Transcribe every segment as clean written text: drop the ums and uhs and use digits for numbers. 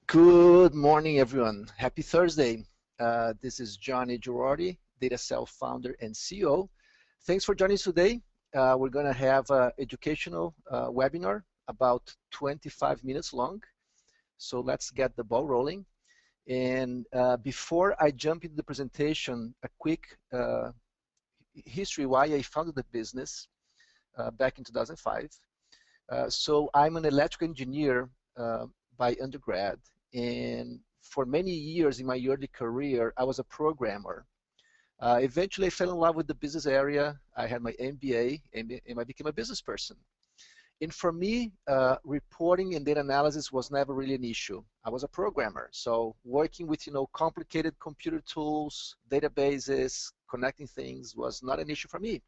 Good morning, everyone. Happy Thursday. This is Johnny Girardi, DataSelf founder and CEO. Thanks for joining us today. We're going to have an educational webinar about 25 minutes long. So let's get the ball rolling. And before I jump into the presentation, a quick history why I founded the business back in 2005. So I'm an electrical engineer by undergrad, and for many years in my early career I was a programmer. Eventually I fell in love with the business area. I had my MBA and I became a business person. And for me, reporting and data analysis was never really an issue. I was a programmer, so working with complicated computer tools, databases, connecting things was not an issue for me.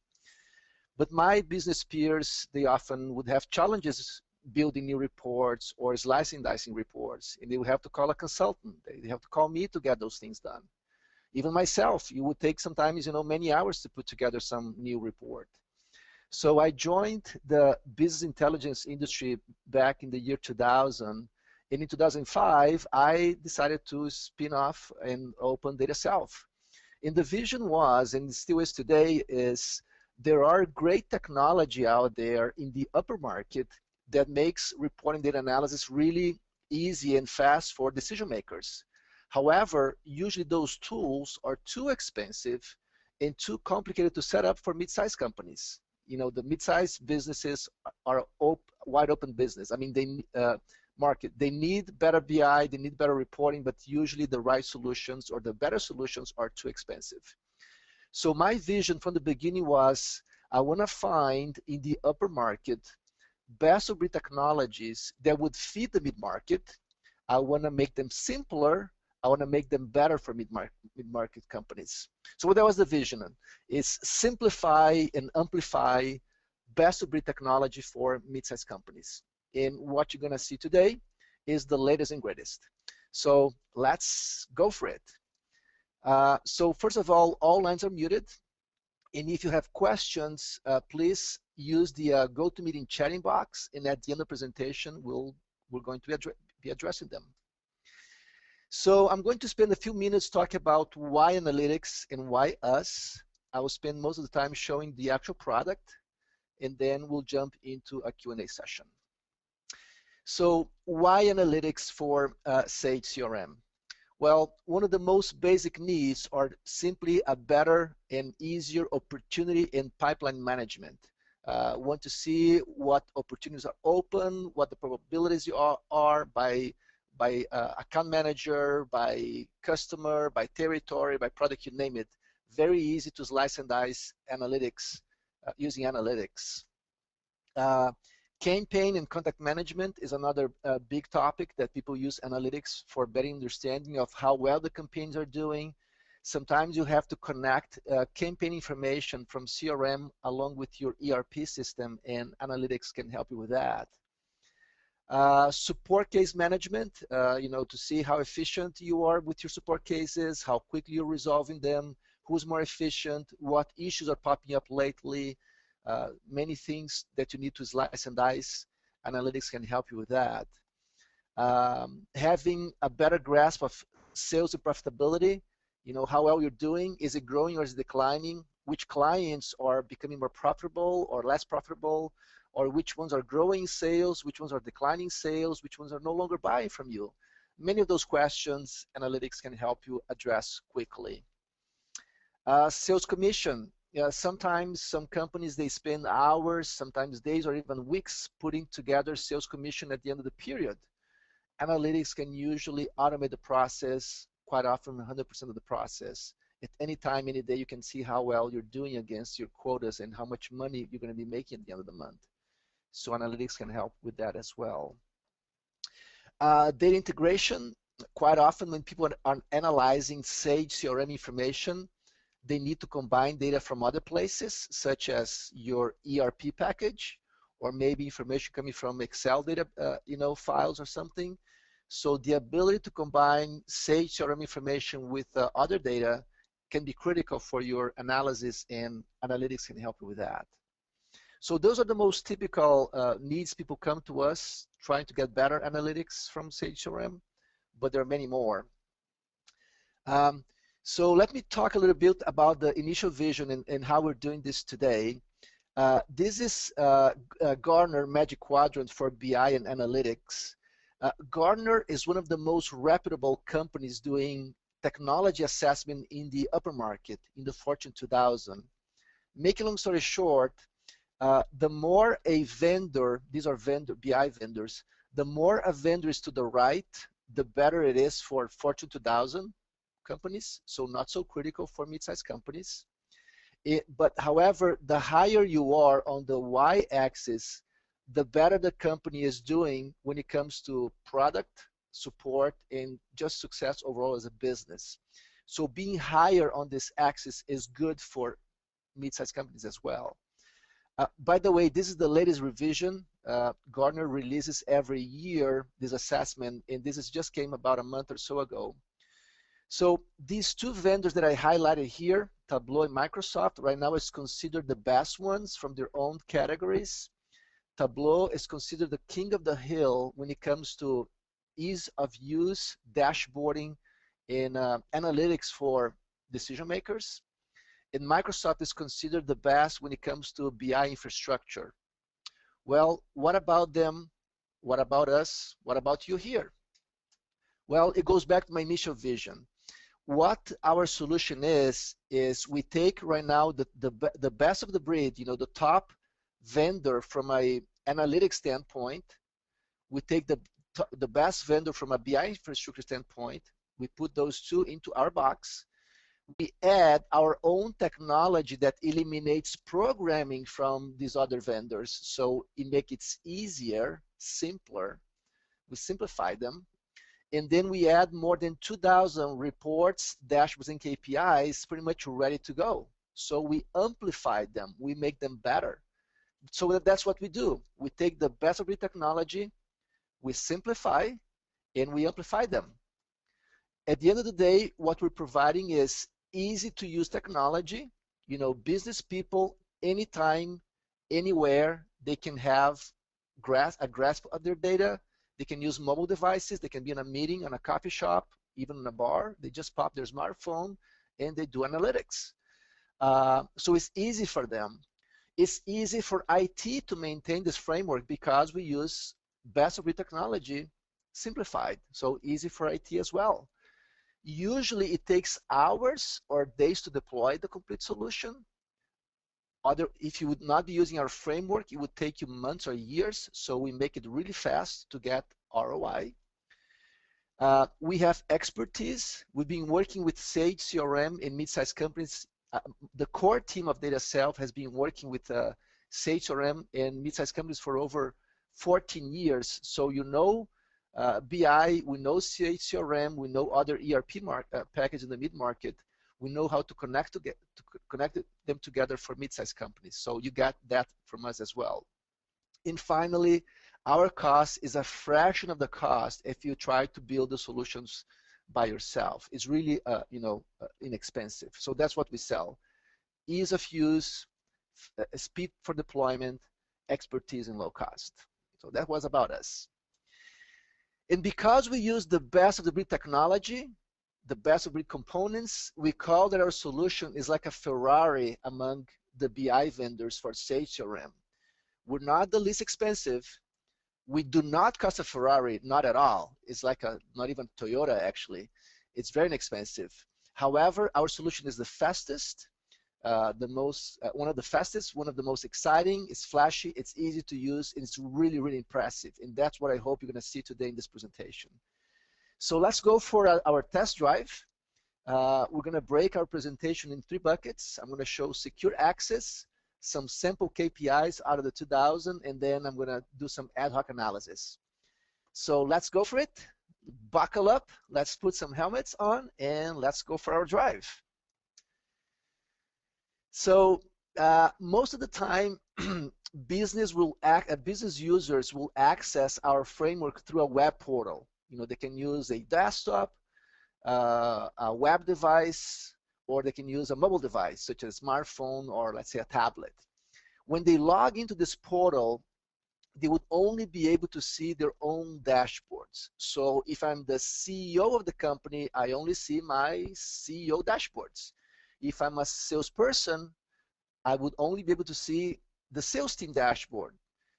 But my business peers, they often would have challenges building new reports or slicing and dicing reports, and they would have to call a consultant. They have to call me to get those things done. Even myself, it would take sometimes many hours to put together some new report. So I joined the business intelligence industry back in the year 2000, and in 2005 I decided to spin off and open DataSelf. And the vision was, and still is today, is there are great technology out there in the upper market that makes reporting data analysis really easy and fast for decision makers. However, usually those tools are too expensive and too complicated to set up for mid-sized companies. The mid-sized businesses are wide open business. I mean, they need better BI, they need better reporting, but usually the right solutions or the better solutions are too expensive. So my vision from the beginning was I want to find in the upper market best-of-breed technologies that would fit the mid-market. I want to make them simpler. I want to make them better for mid-market companies. So that was the vision, is simplify and amplify best-of-breed technology for mid-sized companies. And what you're going to see today is the latest and greatest. So let's go for it. So first of all lines are muted. And if you have questions, please use the GoToMeeting chatting box, and at the end of the presentation, we're going to be addressing them. So I'm going to spend a few minutes talking about why analytics and why us. I will spend most of the time showing the actual product, and then we'll jump into a Q&A session. So why analytics for Sage CRM? Well, one of the most basic needs are simply a better and easier opportunity in pipeline management. Want to see what opportunities are open, what the probabilities are by account manager, by customer, by territory, by product, you name it. Very easy to slice and dice analytics using analytics. Campaign and contact management is another big topic that people use analytics for better understanding of how well the campaigns are doing. Sometimes you have to connect campaign information from CRM along with your ERP system, and analytics can help you with that. Support case management, to see how efficient you are with your support cases, how quickly you're resolving them, who's more efficient, what issues are popping up lately. Many things that you need to slice and dice. Analytics can help you with that. Having a better grasp of sales and profitability, how well you're doing. Is it growing or is it declining? Which clients are becoming more profitable or less profitable? Or which ones are growing sales? Which ones are declining sales? Which ones are no longer buying from you? Many of those questions analytics can help you address quickly. Sales commission. Sometimes some companies, they spend hours, sometimes days or even weeks putting together sales commission at the end of the period. Analytics can usually automate the process, quite often 100% of the process. At any time, any day, you can see how well you're doing against your quotas and how much money you're going to be making at the end of the month. So analytics can help with that as well. Data integration. Quite often when people are analyzing Sage CRM information, they need to combine data from other places, such as your ERP package, or maybe information coming from Excel data, files or something. So the ability to combine Sage CRM information with other data can be critical for your analysis, and analytics can help you with that. So those are the most typical needs. People come to us trying to get better analytics from Sage CRM. but there are many more. So let me talk a little bit about the initial vision and how we're doing this today. This is Gartner Magic Quadrant for BI and analytics. Gartner is one of the most reputable companies doing technology assessment in the upper market, in the Fortune 2000. Making a long story short, the more a vendor, these are BI vendors, the more a vendor is to the right, the better it is for Fortune 2000 companies, so not so critical for mid-sized companies. But however, the higher you are on the y-axis, the better the company is doing when it comes to product, support, and just success overall as a business. So being higher on this axis is good for mid-sized companies as well. By the way, this is the latest revision. Gartner releases every year this assessment, and this just came about a month or so ago. So these two vendors that I highlighted here, Tableau and Microsoft, right now is considered the best ones from their own categories. Tableau is considered the king of the hill when it comes to ease of use, dashboarding, and analytics for decision makers. And Microsoft is considered the best when it comes to BI infrastructure. Well, what about them? What about us? What about you here? Well, it goes back to my initial vision. What our solution is we take right now the best of the breed, you know, the top vendor from an analytics standpoint. We take the best vendor from a BI infrastructure standpoint. We put those two into our box. We add our own technology that eliminates programming from these other vendors, so it makes it easier, simpler. We simplify them. And then we add more than 2,000 reports, dashboards, and KPIs pretty much ready to go. So we amplify them. We make them better. So that's what we do. We take the best of the technology, we simplify, and we amplify them. At the end of the day, what we're providing is easy to use technology. You know, business people, anytime, anywhere, they can have a grasp of their data. They can use mobile devices. They can be in a meeting, in a coffee shop, even in a bar. They just pop their smartphone and they do analytics. So it's easy for them. It's easy for IT to maintain this framework because we use best of breed technology simplified. So easy for IT as well. Usually it takes hours or days to deploy the complete solution. If you would not be using our framework, it would take you months or years, so we make it really fast to get ROI. We have expertise. We've been working with Sage CRM in mid-sized companies. The core team of DataSelf has been working with Sage CRM in mid-sized companies for over 14 years. So you know BI, we know Sage CRM, we know other ERP packages in the mid-market. We know how to connect them together for mid-sized companies. So you got that from us as well. And finally, our cost is a fraction of the cost if you try to build the solutions by yourself. It's really, inexpensive. So that's what we sell: ease of use, speed for deployment, expertise, and low cost. So that was about us. And because we use the best of the breed technology, the best of breed components, we call that our solution is like a Ferrari among the BI vendors for Sage CRM. We're not the least expensive. We do not cost a Ferrari, not at all. It's like not even Toyota, actually. It's very inexpensive. However, our solution is the fastest, one of the fastest, one of the most exciting. It's flashy, it's easy to use, and it's really, really impressive. And that's what I hope you're going to see today in this presentation. So let's go for our test drive. We're going to break our presentation in 3 buckets. I'm going to show secure access, some sample KPIs out of the 2000, and then I'm going to do some ad hoc analysis. So let's go for it. Buckle up. Let's put some helmets on, and let's go for our drive. So most of the time, business users will access our framework through a web portal. You know, they can use a desktop, a web device, or they can use a mobile device, such as a smartphone or, let's say, a tablet. When they log into this portal, they would only be able to see their own dashboards. So if I'm the CEO of the company, I only see my CEO dashboards. If I'm a salesperson, I would only be able to see the sales team dashboard.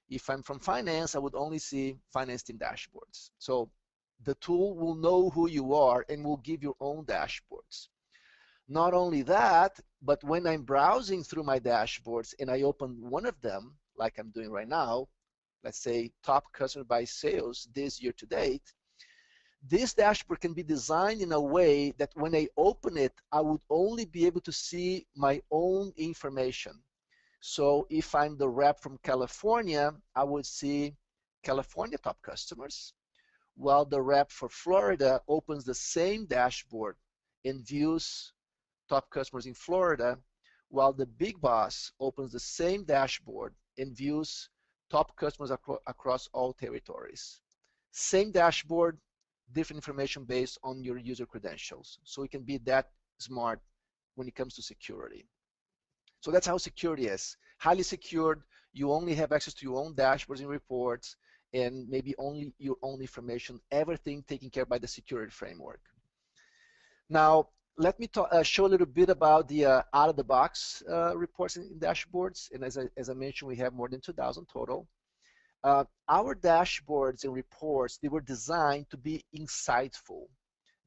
If I'm from finance, I would only see finance team dashboards. So the tool will know who you are and will give your own dashboards. Not only that, but when I'm browsing through my dashboards and I open one of them, like I'm doing right now, let's say top customer by sales this year to date, this dashboard can be designed in a way that when I open it, I would only be able to see my own information. So if I'm the rep from California, I would see California top customers, while the rep for Florida opens the same dashboard and views top customers in Florida, while the big boss opens the same dashboard and views top customers across all territories. Same dashboard, different information based on your user credentials. So it can be that smart when it comes to security. So that's how security is. Highly secured, you only have access to your own dashboards and reports, and maybe only your own information, everything taken care of by the security framework. Now, let me show a little bit about the out-of-the-box reports and dashboards. And as I mentioned, we have more than 2,000 total. Our dashboards and reports, they were designed to be insightful.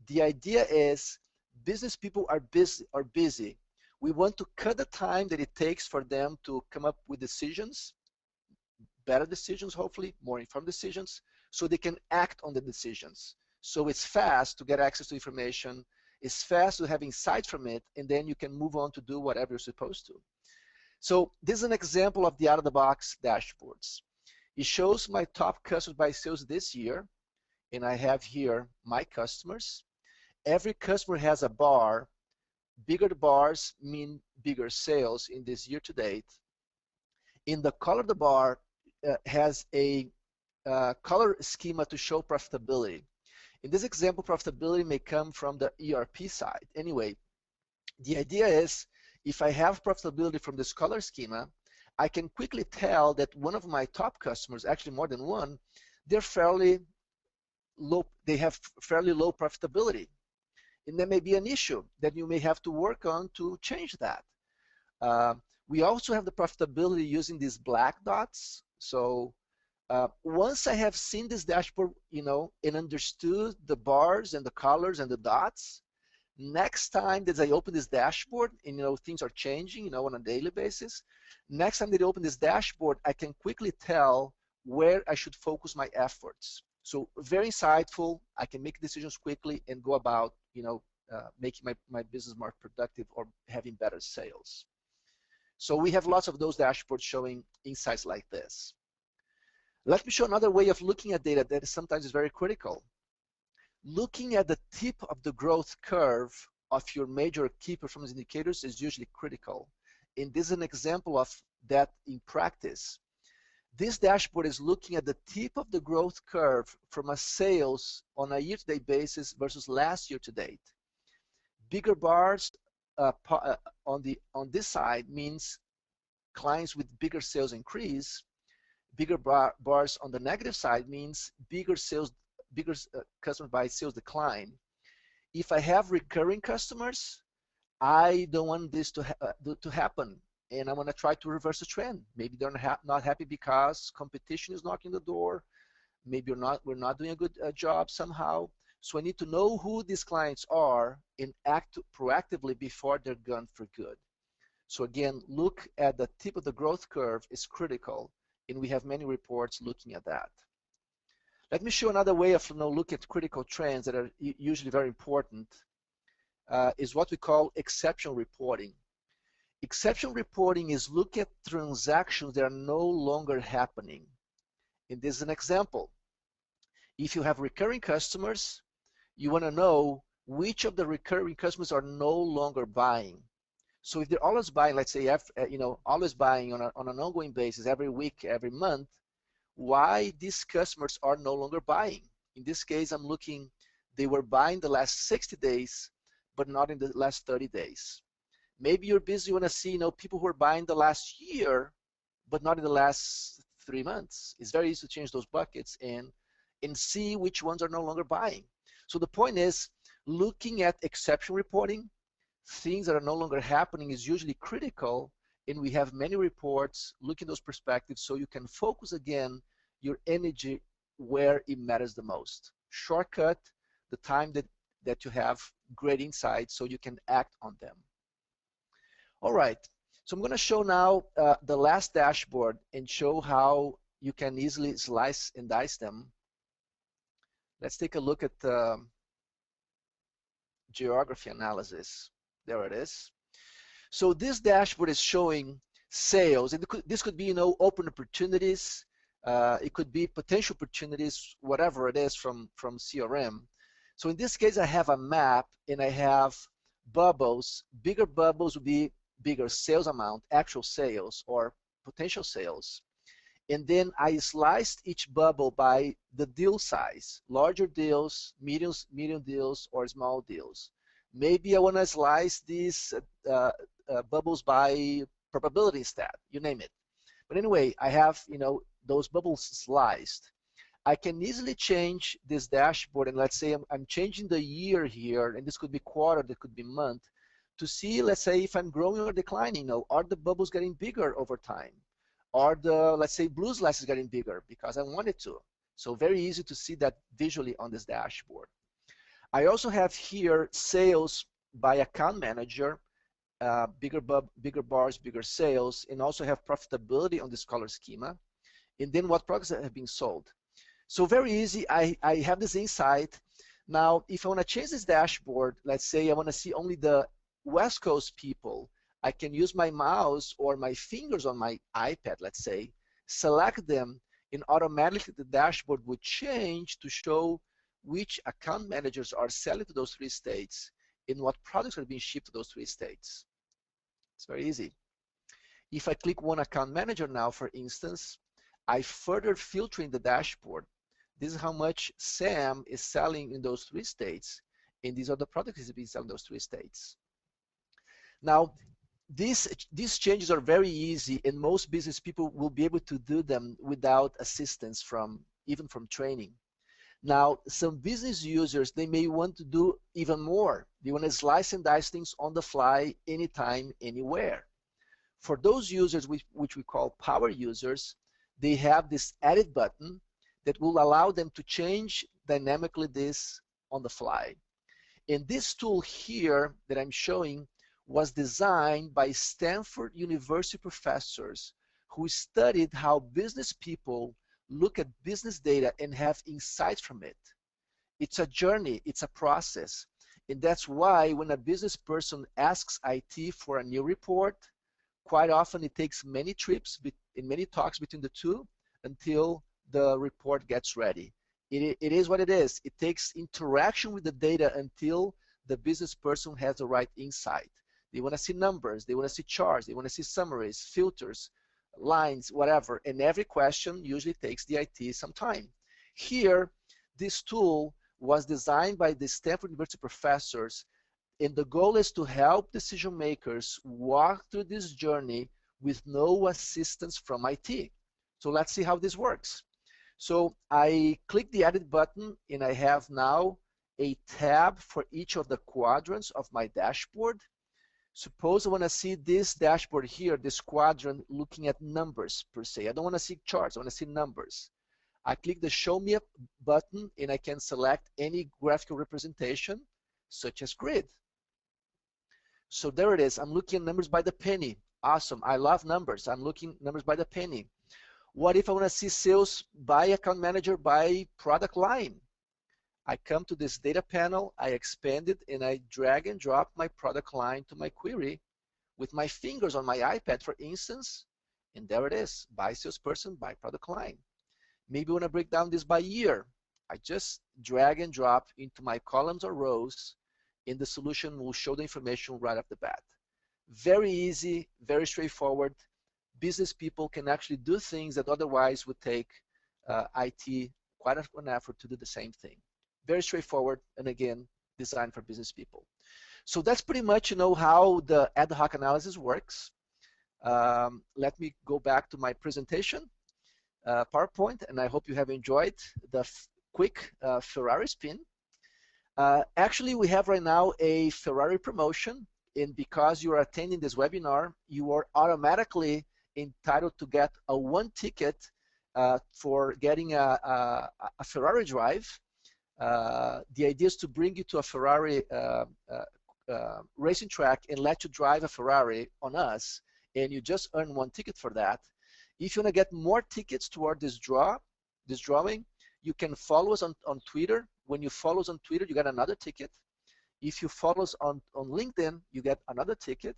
The idea is business people are busy. We want to cut the time that it takes for them to come up with decisions, better decisions, hopefully, more informed decisions, so they can act on the decisions. So it's fast to get access to information, it's fast to have insight from it, and then you can move on to do whatever you're supposed to. So this is an example of the out-of-the-box dashboards. It shows my top customers by sales this year, and I have here my customers. Every customer has a bar. Bigger bars mean bigger sales in this year to date. In the color of the bar has a color schema to show profitability. In this example, profitability may come from the ERP side. Anyway, the idea is if I have profitability from this color schema, I can quickly tell that one of my top customers, actually more than one, they're fairly low, they have fairly low profitability. And there may be an issue that you may have to work on to change that. We also have the profitability using these black dots. So once I have seen this dashboard, and understood the bars and the colors and the dots, next time that I open this dashboard, and things are changing, on a daily basis, next time that I open this dashboard, I can quickly tell where I should focus my efforts. So very insightful. I can make decisions quickly and go about, making my business more productive or having better sales. So we have lots of those dashboards showing insights like this. Let me show another way of looking at data that sometimes is very critical. Looking at the tip of the growth curve of your major key performance indicators is usually critical. And this is an example of that in practice. This dashboard is looking at the tip of the growth curve from a sales on a year-to-date basis versus last year-to-date. Bigger bars on this side means clients with bigger sales increase. Bigger bars on the negative side means bigger customers by sales decline. If I have recurring customers, I don't want this to happen, and I want to try to reverse the trend. Maybe they're not happy because competition is knocking the door. Maybe we're not doing a good job somehow. So I need to know who these clients are and act proactively before they're gone for good. So again, look at the tip of the growth curve is critical, and we have many reports looking at that. Let me show another way of look at critical trends that are usually very important, is what we call exception reporting. Exception reporting is look at transactions that are no longer happening. And this is an example. If you have recurring customers, you want to know which of the recurring customers are no longer buying. So if they're always buying, let's say, always buying on an ongoing basis, every week, every month, why these customers are no longer buying? In this case, I'm looking, they were buying the last 60 days, but not in the last 30 days. Maybe you're busy, you want to see, people who are buying the last year, but not in the last 3 months. It's very easy to change those buckets and see which ones are no longer buying. So the point is, looking at exception reporting, things that are no longer happening is usually critical, and we have many reports looking at those perspectives so you can focus again your energy where it matters the most. Shortcut the time that you have great insights so you can act on them. All right, so I'm going to show now the last dashboard and show how you can easily slice and dice them. Let's take a look at geography analysis. There it is. So this dashboard is showing sales, and this could be, you know, open opportunities. It could be potential opportunities, whatever it is from CRM. So in this case, I have a map and I have bubbles. Bigger bubbles would be bigger sales amount, actual sales or potential sales. And then I sliced each bubble by the deal size, larger deals, medium deals, or small deals. Maybe I want to slice these bubbles by probability instead, you name it. But anyway, I have, you know, those bubbles sliced. I can easily change this dashboard, and let's say I'm changing the year here, and this could be quarter, that could be month, to see, let's say, if I'm growing or declining. You know, are the bubbles getting bigger over time? Are the, let's say, blue slices getting bigger because I wanted to? So very easy to see that visually on this dashboard. I also have here sales by account manager, bigger bars, bigger sales, and also have profitability on this color schema, and then what products have been sold. So very easy, I have this insight. Now, if I want to change this dashboard, let's say I want to see only the West Coast people, I can use my mouse or my fingers on my iPad, let's say, select them, and automatically the dashboard would change to show which account managers are selling to those 3 states and what products are being shipped to those 3 states. It's very easy. If I click one account manager now, for instance, I further filter in the dashboard. This is how much Sam is selling in those 3 states, and these are the products he's been selling in those 3 states. Now, these changes are very easy, and most business people will be able to do them without assistance even from training. Now, some business users, they may want to do even more. They want to slice and dice things on the fly, anytime, anywhere. For those users, which we call power users, they have this edit button that will allow them to change dynamically this on the fly. And this tool here that I'm showing was designed by Stanford University professors who studied how business people look at business data and have insights from it. It's a journey, it's a process. And that's why when a business person asks IT for a new report, quite often it takes many trips and many talks between the two until the report gets ready. It is what it is. It takes interaction with the data until the business person has the right insight. They want to see numbers, they want to see charts, they want to see summaries, filters, lines, whatever, and every question usually takes the IT some time. Here, this tool was designed by the Stanford University professors, and the goal is to help decision makers walk through this journey with no assistance from IT. So let's see how this works. So I click the edit button, and I have now a tab for each of the quadrants of my dashboard. Suppose I want to see this dashboard here, this quadrant, looking at numbers per se. I don't want to see charts, I want to see numbers. I click the Show Me button, and I can select any graphical representation, such as grid. So there it is. I'm looking at numbers by the penny. Awesome. I love numbers. I'm looking numbers by the penny. What if I want to see sales by account manager by product line? I come to this data panel, I expand it, and I drag and drop my product line to my query with my fingers on my iPad, for instance, and there it is, by salesperson, by product line. Maybe I want to break down this by year. I just drag and drop into my columns or rows, and the solution will show the information right off the bat. Very easy, very straightforward. Business people can actually do things that otherwise would take IT quite an effort to do the same thing. Very straightforward, and again, designed for business people. So that's pretty much, you know, how the ad hoc analysis works. Let me go back to my presentation. PowerPoint, and I hope you have enjoyed the quick Ferrari spin. Actually, we have right now a Ferrari promotion, and because you are attending this webinar, you are automatically entitled to get a 1 ticket for getting a Ferrari drive. The idea is to bring you to a Ferrari racing track and let you drive a Ferrari on us, and you just earn 1 ticket for that. If you want to get more tickets toward this drawing, you can follow us on Twitter. When you follow us on Twitter, you get another ticket. If you follow us on LinkedIn, you get another ticket.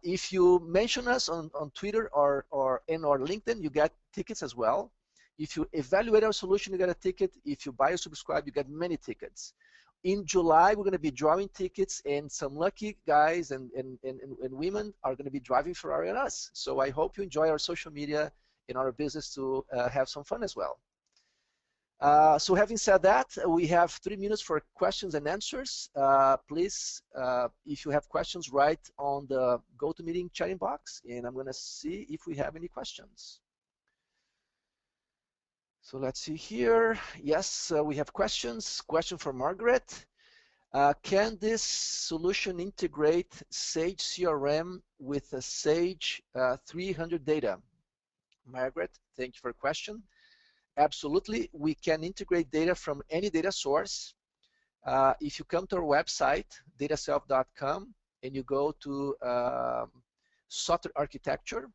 If you mention us on Twitter or LinkedIn, you get tickets as well. If you evaluate our solution, you get a ticket. If you buy or subscribe, you get many tickets. In July, we're going to be drawing tickets, and some lucky guys and women are going to be driving Ferrari on us. So I hope you enjoy our social media and our business to have some fun as well. So having said that, we have 3 minutes for questions and answers. Please, if you have questions, write on the GoToMeeting chatting box, and I'm going to see if we have any questions. So let's see here. Yes, we have questions. Question for Margaret. Can this solution integrate Sage CRM with a Sage 300 data? Margaret, thank you for the question. Absolutely, we can integrate data from any data source. If you come to our website, dataself.com, and you go to software architecture,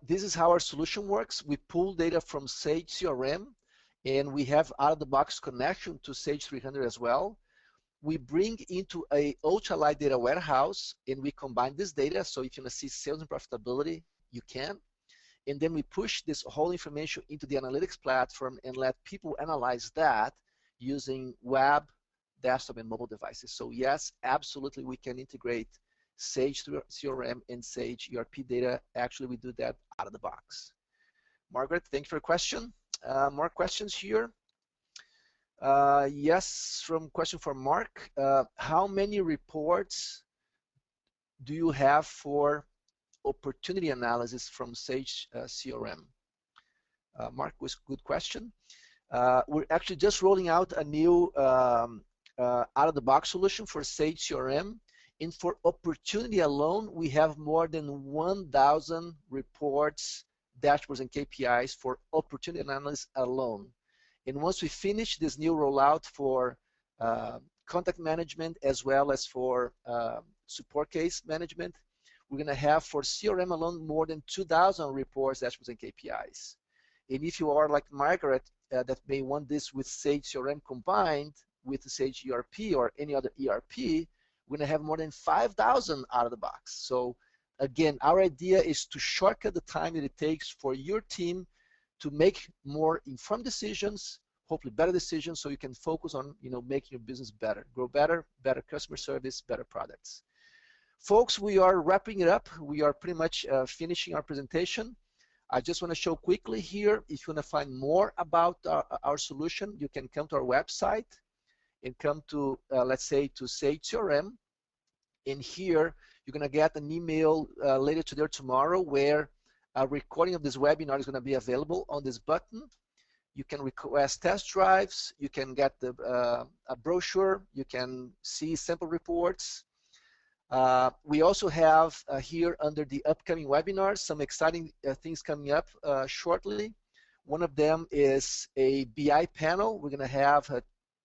this is how our solution works. We pull data from Sage CRM, and we have out-of-the-box connection to Sage 300 as well. We bring into a ultralight data warehouse, and we combine this data. So if you want to see sales and profitability, you can. And then we push this whole information into the analytics platform and let people analyze that using web, desktop, and mobile devices. So yes, absolutely, we can integrate Sage CRM and Sage ERP data. Actually, we do that out of the box. Margaret, thank you for your question. More questions here. Yes, question from Mark. How many reports do you have for opportunity analysis from Sage CRM? Mark, was a good question. We're actually just rolling out a new out-of-the-box solution for Sage CRM. And for opportunity alone, we have more than 1,000 reports, dashboards, and KPIs for opportunity analysis alone. And once we finish this new rollout for contact management as well as for support case management, we're going to have for CRM alone more than 2,000 reports, dashboards, and KPIs. And if you are like Margaret, that may want this with Sage CRM combined with the Sage ERP or any other ERP, we're going to have more than 5,000 out of the box. So again, our idea is to shortcut the time that it takes for your team to make more informed decisions, hopefully better decisions, so you can focus on making your business better, grow better, better customer service, better products. Folks, we are wrapping it up. We are pretty much finishing our presentation. I just want to show quickly here, if you want to find more about our solution, you can come to our website and come to, let's say, to Sage CRM. And here, you're going to get an email later today or tomorrow where a recording of this webinar is going to be available on this button. You can request test drives. You can get a brochure. You can see sample reports. We also have here under the upcoming webinars some exciting things coming up shortly. One of them is a BI panel we're going to have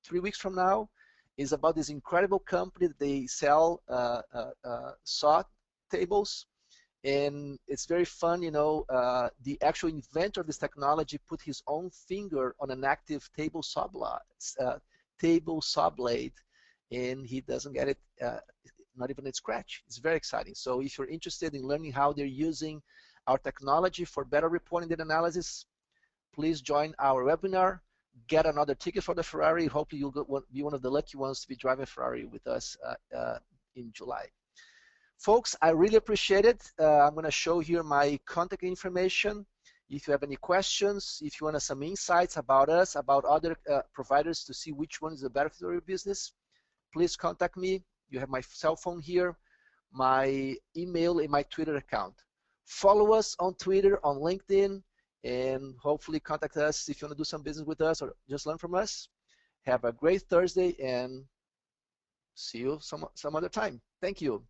3 weeks from now. Is about this incredible company that they sell saw tables, and it's very fun. The actual inventor of this technology put his own finger on an active table saw blade, and he doesn't get it, not even a scratch. It's very exciting. So if you're interested in learning how they're using our technology for better reporting and analysis, please join our webinar. Get another ticket for the Ferrari. Hopefully you'll be one of the lucky ones to be driving Ferrari with us in July. Folks, I really appreciate it. I'm going to show here my contact information. If you have any questions, if you want some insights about us, about other providers to see which one is the better for your business, please contact me. You have my cell phone here, my email, and my Twitter account. Follow us on Twitter, on LinkedIn, and hopefully contact us if you want to do some business with us or just learn from us. Have a great Thursday and see you some other time. Thank you.